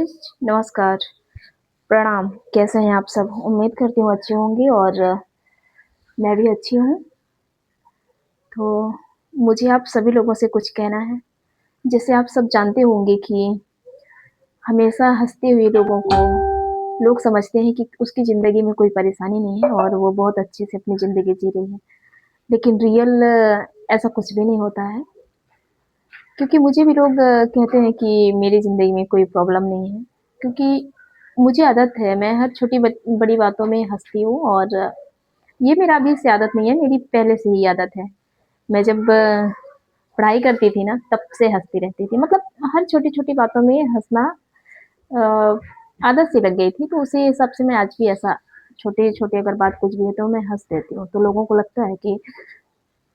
Friends, नमस्कार, प्रणाम। कैसे हैं आप सब? उम्मीद करती हूँ अच्छे होंगे और मैं भी अच्छी हूँ। तो मुझे आप सभी लोगों से कुछ कहना है। जैसे आप सब जानते होंगे कि हमेशा हँसते हुए लोगों को लोग समझते हैं कि उसकी ज़िंदगी में कोई परेशानी नहीं है और वो बहुत अच्छे से अपनी ज़िंदगी जी रही है। लेकिन रियल ऐसा कुछ भी नहीं होता है, क्योंकि मुझे भी लोग कहते हैं कि मेरी ज़िंदगी में कोई प्रॉब्लम नहीं है, क्योंकि मुझे आदत है, मैं हर छोटी बड़ी बातों में हँसती हूँ और ये मेरा अभी से आदत नहीं है, मेरी पहले से ही आदत है। मैं जब पढ़ाई करती थी ना, तब से हँसती रहती थी। मतलब हर छोटी-छोटी बातों में हँसना अ, आदत सी लग गई थी, तो उसी हिसाब से मैं आज भी ऐसा छोटी-छोटी अगर बात कुछ भी है, तो मैं हँस देती हूँ। तो लोगों को लगता है कि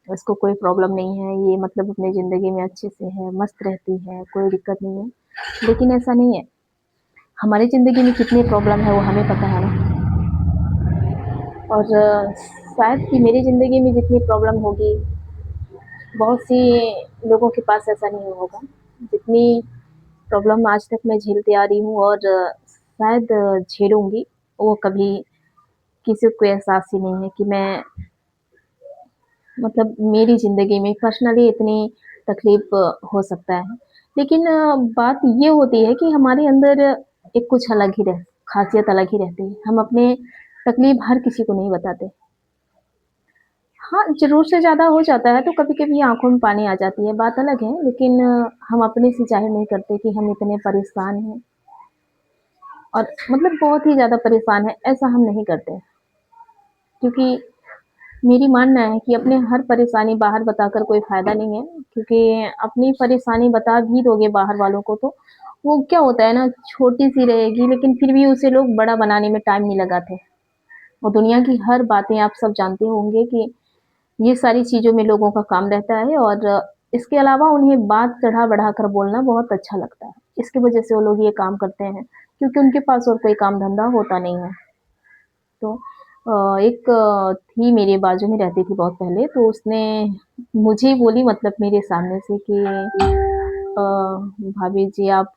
इसको कोई प्रॉब्लम नहीं है, ये मतलब अपनी ज़िंदगी में अच्छे से है, मस्त रहती है, कोई दिक्कत नहीं है। लेकिन ऐसा नहीं है। हमारी ज़िंदगी में कितनी प्रॉब्लम है, वो हमें पता है ना। और शायद कि मेरी ज़िंदगी में जितनी प्रॉब्लम होगी, बहुत सी लोगों के पास ऐसा नहीं होगा। जितनी प्रॉब्लम आज तक मैं झेलती आ रही हूँ और शायद झेलूँगी, वो कभी किसी को एहसास ही नहीं है कि मैं मतलब मेरी ज़िंदगी में पर्सनली इतनी तकलीफ़ हो सकता है। लेकिन बात ये होती है कि हमारे अंदर एक कुछ अलग ही ख़ासियत अलग ही रहती है। हम अपने तकलीफ़ हर किसी को नहीं बताते। हाँ, ज़रूरत से ज़्यादा हो जाता है तो कभी-कभी आँखों में पानी आ जाती है, बात अलग है। लेकिन हम अपने से ज़ाहिर नहीं करते कि हम इतने परेशान हैं और मतलब बहुत ही ज़्यादा परेशान हैं, ऐसा हम नहीं करते। क्योंकि मेरी मानना है कि अपने हर परेशानी बाहर बताकर कोई फ़ायदा नहीं है, क्योंकि अपनी परेशानी बता भी दोगे बाहर वालों को तो वो क्या होता है ना, छोटी-सी रहेगी लेकिन फिर भी उसे लोग बड़ा बनाने में टाइम नहीं लगाते। और दुनिया की हर बातें आप सब जानते होंगे कि ये सारी चीज़ों में लोगों का काम रहता है और इसके अलावा उन्हें बात चढ़ा-बढ़ा कर बोलना बहुत अच्छा लगता है। इसकी वजह से वो लोग ये काम करते हैं, क्योंकि उनके पास और कोई काम-धंधा होता नहीं है। तो एक थी मेरे बाजू में रहती थी बहुत पहले, तो उसने मुझे बोली मतलब मेरे सामने से कि "भाभी जी आप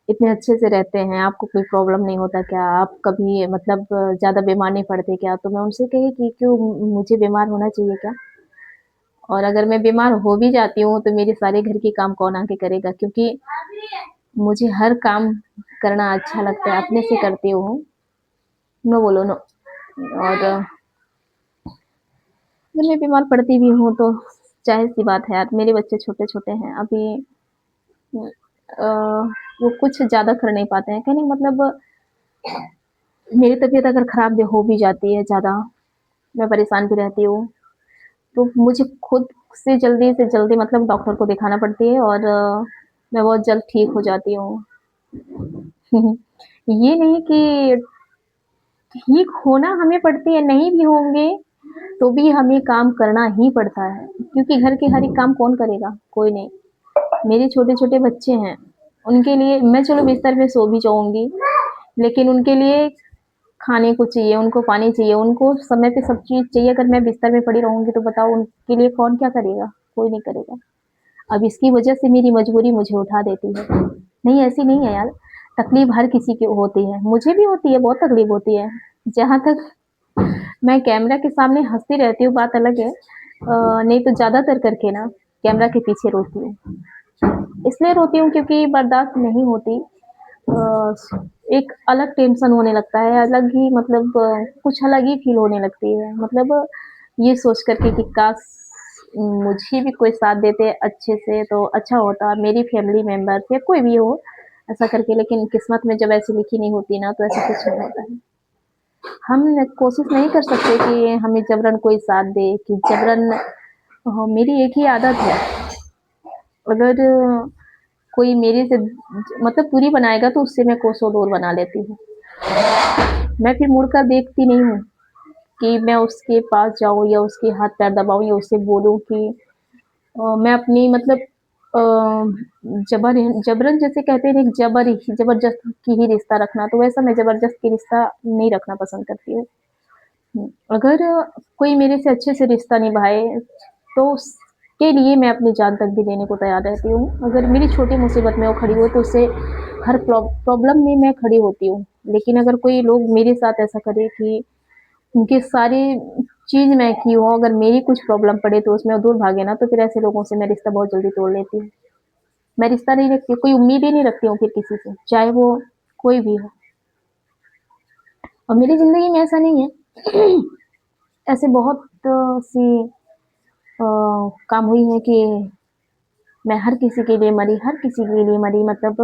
इतने अच्छे से रहते हैं, आपको कोई प्रॉब्लम नहीं होता क्या? आप कभी मतलब ज़्यादा बीमार नहीं पड़ते क्या?" तो मैं उनसे कही कि क्यों मुझे बीमार होना चाहिए क्या? और अगर मैं बीमार हो भी जाती हूँ, तो मेरे सारे घर के काम कौन आके करेगा? क्योंकि मुझे हर काम करना अच्छा लगता है, अपने से करती हूँ। नो बोलो नो। और अगर मैं बीमार पड़ती भी हूँ, तो ज़ाहिर-सी बात है यार, मेरे बच्चे छोटे-छोटे हैं, अभी वो कुछ ज़्यादा कर नहीं पाते हैं। कहने का मतलब मेरी तबीयत अगर खराब भी हो भी जाती है ज़्यादा, मैं परेशान भी रहती हूँ, तो मुझे खुद से जल्दी मतलब डॉक्टर को दिखाना पड़ती है और मैं बहुत जल्द ठीक हो जाती हूँ। ये नहीं कि ठीक होना हमें पड़ती है, नहीं भी होंगे, तो भी हमें काम करना ही पड़ता है, क्योंकि घर के हर एक काम कौन करेगा? कोई नहीं। मेरे छोटे-छोटे बच्चे हैं, उनके लिए मैं चलो बिस्तर में सो भी जाऊँगी, लेकिन उनके लिए खाने को चाहिए, उनको पानी चाहिए, उनको समय पे सब चीज़ चाहिए। अगर मैं बिस्तर में पड़ी रहूँगी तो बताओ उनके लिए कौन क्या करेगा? कोई नहीं करेगा। अब इसकी वजह से मेरी मजबूरी मुझे उठा देती है। नहीं ऐसी नहीं है यार, तकलीफ़ हर किसी की होती है, मुझे भी होती है, बहुत तकलीफ़ होती है। जहाँ तक मैं कैमरा के सामने हँसती रहती हूँ, बात अलग है। नहीं तो ज़्यादातर करके ना कैमरा के पीछे रोती हूँ। इसलिए रोती हूँ क्योंकि बर्दाश्त नहीं होती। एक अलग टेंशन होने लगता है, अलग ही मतलब कुछ अलग ही फ़ील होने लगती है। मतलब ये सोच कर के कि काश मुझे भी कोई साथ देते अच्छे से तो अच्छा होता, मेरी फैमिली मेंबर्स या कोई भी हो, ऐसा करके। लेकिन किस्मत में जब ऐसी लिखी नहीं होती ना, तो ऐसा कुछ नहीं होता है। हम कोशिश नहीं कर सकते कि हमें जबरन कोई साथ दे, कि जबरन मेरी एक ही आदत है, अगर कोई मेरे से मतलब दूरी बनाएगा तो उससे मैं कोसों दूर बना लेती हूँ। मैं फिर मुड़ कर देखती नहीं हूँ कि मैं उसके पास जाऊँ या उसके हाथ-पैर दबाऊँ या उससे बोलूँ कि मैं अपनी मतलब अ, जबरन जैसे कहते हैं ना, एक ज़बरदस्त की ही रिश्ता रखना, तो वैसा मैं ज़बरदस्त की रिश्ता नहीं रखना पसंद करती हूँ। अगर कोई मेरे से अच्छे से रिश्ता निभाए, तो के लिए मैं अपनी जान तक भी देने को तैयार रहती हूँ। अगर मेरी छोटी मुसीबत में वो खड़ी हो तो उससे हर प्रॉब्लम में मैं खड़ी होती हूँ। लेकिन अगर कोई लोग मेरे साथ ऐसा करे कि उनकी सारी चीज़ मैं की हूँ, अगर मेरी कुछ प्रॉब्लम पड़े तो उसमें वो दूर भागे ना, तो फिर ऐसे लोगों से मैं रिश्ता बहुत जल्दी तोड़ लेती हूँ। मैं रिश्ता नहीं रखती, कोई उम्मीद ही नहीं रखती हूँ फिर किसी से, चाहे वो कोई भी हो। और मेरी ज़िंदगी में ऐसा नहीं है ऐसे बहुत सी काम हुई है कि मैं हर किसी के लिए मरी, हर किसी के लिए मरी, मतलब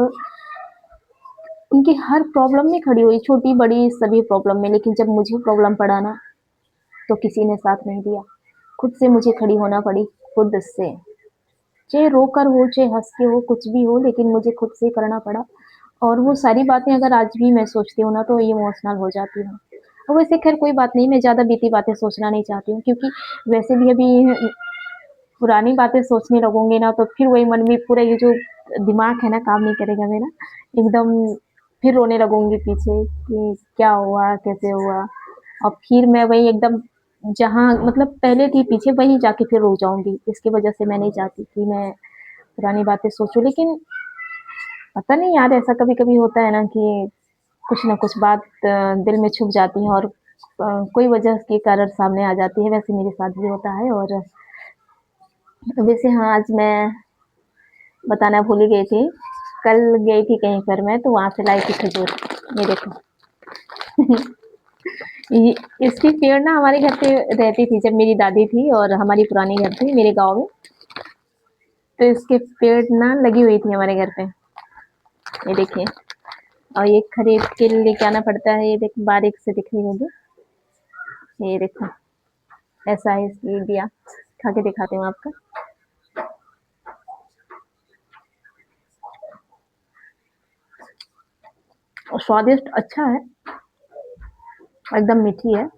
उनकी हर प्रॉब्लम में खड़ी हुई, छोटी-बड़ी सभी प्रॉब्लम में। लेकिन जब मुझे प्रॉब्लम पड़ा ना, तो किसी ने साथ नहीं दिया। खुद से मुझे खड़ी होना पड़ी, खुद से। चाहे रोकर हो, चाहे हँस के हो, कुछ भी हो, लेकिन मुझे खुद से करना पड़ा। और वो सारी बातें अगर आज भी मैं सोचती हूँ ना, तो इमोशनल हो जाती हूँ। और वैसे खैर कोई बात नहीं, मैं ज़्यादा बीती बातें सोचना नहीं चाहती हूँ, क्योंकि वैसे भी अभी पुरानी बातें सोचने लगूँगी ना, तो फिर वही मन में पूरा ये जो दिमाग है ना, काम नहीं करेगा मेरा। एकदम फिर रोने लगूँगी पीछे कि क्या हुआ, कैसे हुआ? और फिर मैं वही एकदम जहाँ मतलब पहले थी पीछे, वहीं जाके फिर रुक जाऊँगी। इसकी वजह से मैं नहीं चाहती कि मैं पुरानी बातें सोचूँ। लेकिन पता नहीं यार, ऐसा कभी-कभी होता है ना कि कुछ ना कुछ बात दिल में छुप जाती है और कोई वजह के कारण सामने आ जाती है। वैसे मेरे साथ भी होता है। और वैसे हाँ, आज मैं बताना भूल ही गई थी। कल गई थी कहीं पर मैं, तो वहाँ से लाई थी खजूर। ये देखो। ये इसकी पेड़ ना हमारे घर पे रहती थी जब मेरी दादी थी और हमारी पुरानी घर थी मेरे गाँव में। तो इसके पेड़ ना लगी हुई थी हमारे घर पे। ये देखिए। और ये खरीद के लेके आना पड़ता है। ये देख बारीक से दिख रही होगी। ये देखो, ऐसा है इसकी बिया। खा के दिखाती हूँ आपको। और स्वादिष्ट अच्छा है, एकदम मीठी है।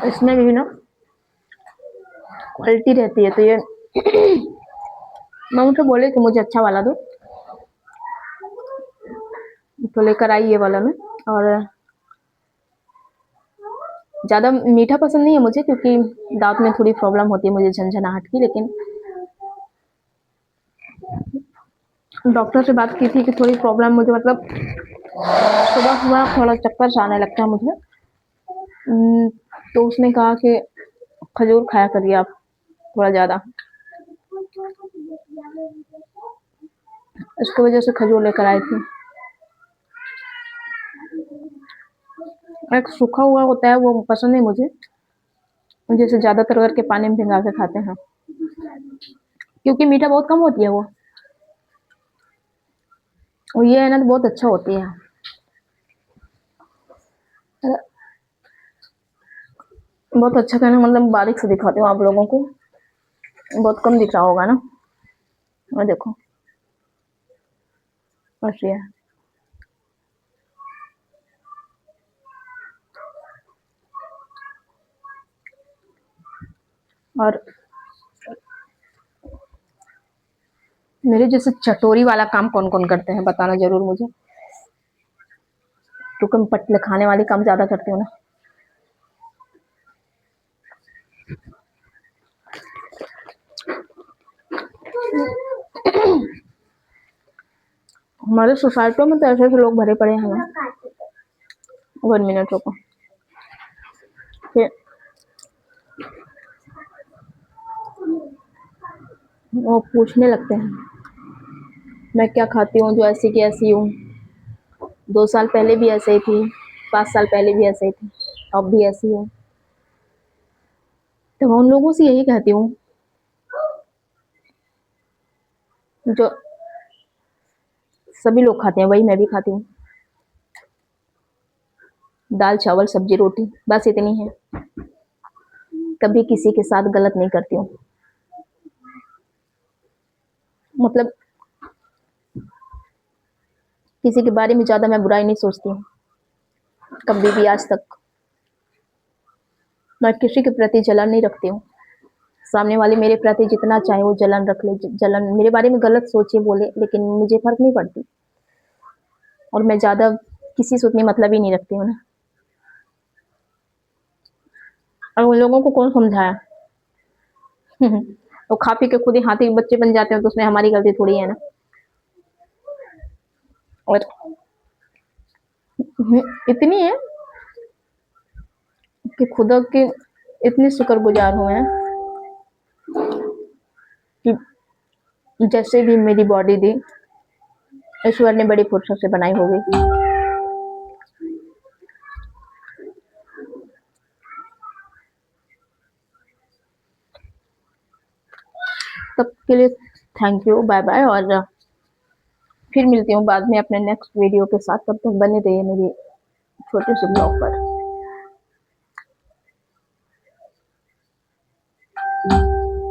इसमें भी ना क्वालिटी रहती है, तो ये मैं उनसे बोली कि मुझे अच्छा वाला दो, तो लेकर आई ये वाला में। और ज़्यादा मीठा पसंद नहीं है मुझे, क्योंकि दाँत में थोड़ी प्रॉब्लम होती है मुझे झनझनाहट की। लेकिन डॉक्टर से बात की थी कि थोड़ी प्रॉब्लम मुझे, मतलब सुबह-सुबह थोड़ा चक्कर सा आने लगता है मुझे। तो उसने कहा कि खजूर खाया करिए आप थोड़ा ज़्यादा। इसकी वजह से खजूर लेकर आई थी। एक सूखा हुआ होता है, वो पसंद नहीं मुझे, जैसे ज़्यादातर करके पानी में भिंगा के खाते हैं, क्योंकि मीठा बहुत कम होती है वो। और ये है ना, तो बहुत अच्छा होती है। बहुत अच्छा कहना, मतलब बारीक से दिखाती हूँ आप लोगों को, बहुत कम दिख रहा होगा ना। और देखो, बस ये है। और मेरे जैसे चटोरी वाला काम कौन कौन करते हैं बताना जरूर मुझे, क्योंकि मैं पतले खाने वाली काम ज़्यादा करती हूँ ना। हमारे सोसाइटियों में तो ऐसे ऐसे लोग भरे पड़े हैं ना। 1 मिनट रुको। फिर वो पूछने लगते हैं मैं क्या खाती हूँ, जो ऐसी की ऐसी हूँ। 2 साल पहले भी ऐसे ही थी, 5 साल पहले भी ऐसे ही थी, अब भी ऐसी हूँ। तो मैं उन लोगों से यही कहती हूँ जो सभी लोग खाते हैं, वही मैं भी खाती हूँ। दाल चावल सब्जी रोटी, बस इतनी है। कभी किसी के साथ गलत नहीं करती हूँ, मतलब किसी के बारे में ज़्यादा मैं बुराई नहीं सोचती हूँ, कभी भी आज तक। मैं किसी के प्रति जलन नहीं रखती हूँ। सामने वाले मेरे प्रति जितना चाहे वो जलन रख ले, जलन मेरे बारे में गलत सोचे बोले, लेकिन मुझे फर्क नहीं पड़ती। और मैं ज़्यादा किसी से उतनी मतलब ही नहीं रखती हूँ ना। और उन लोगों को कौन समझाया? वो खा पी के खुद ही हाथी के बच्चे बन जाते हैं, तो उसमें हमारी गलती थोड़ी है ना। और इतनी है कि खुदा के इतने शुक्रगुजार हुए हैं कि जैसे भी मेरी बॉडी दी, ईश्वर ने बड़ी फुर्सत से बनाई होगी। तब के लिए थैंक यू, बाय बाय, और फिर मिलती हूँ बाद में अपने नेक्स्ट वीडियो के साथ। तब तक बने रहिए मेरी छोटे से ब्लॉग पर।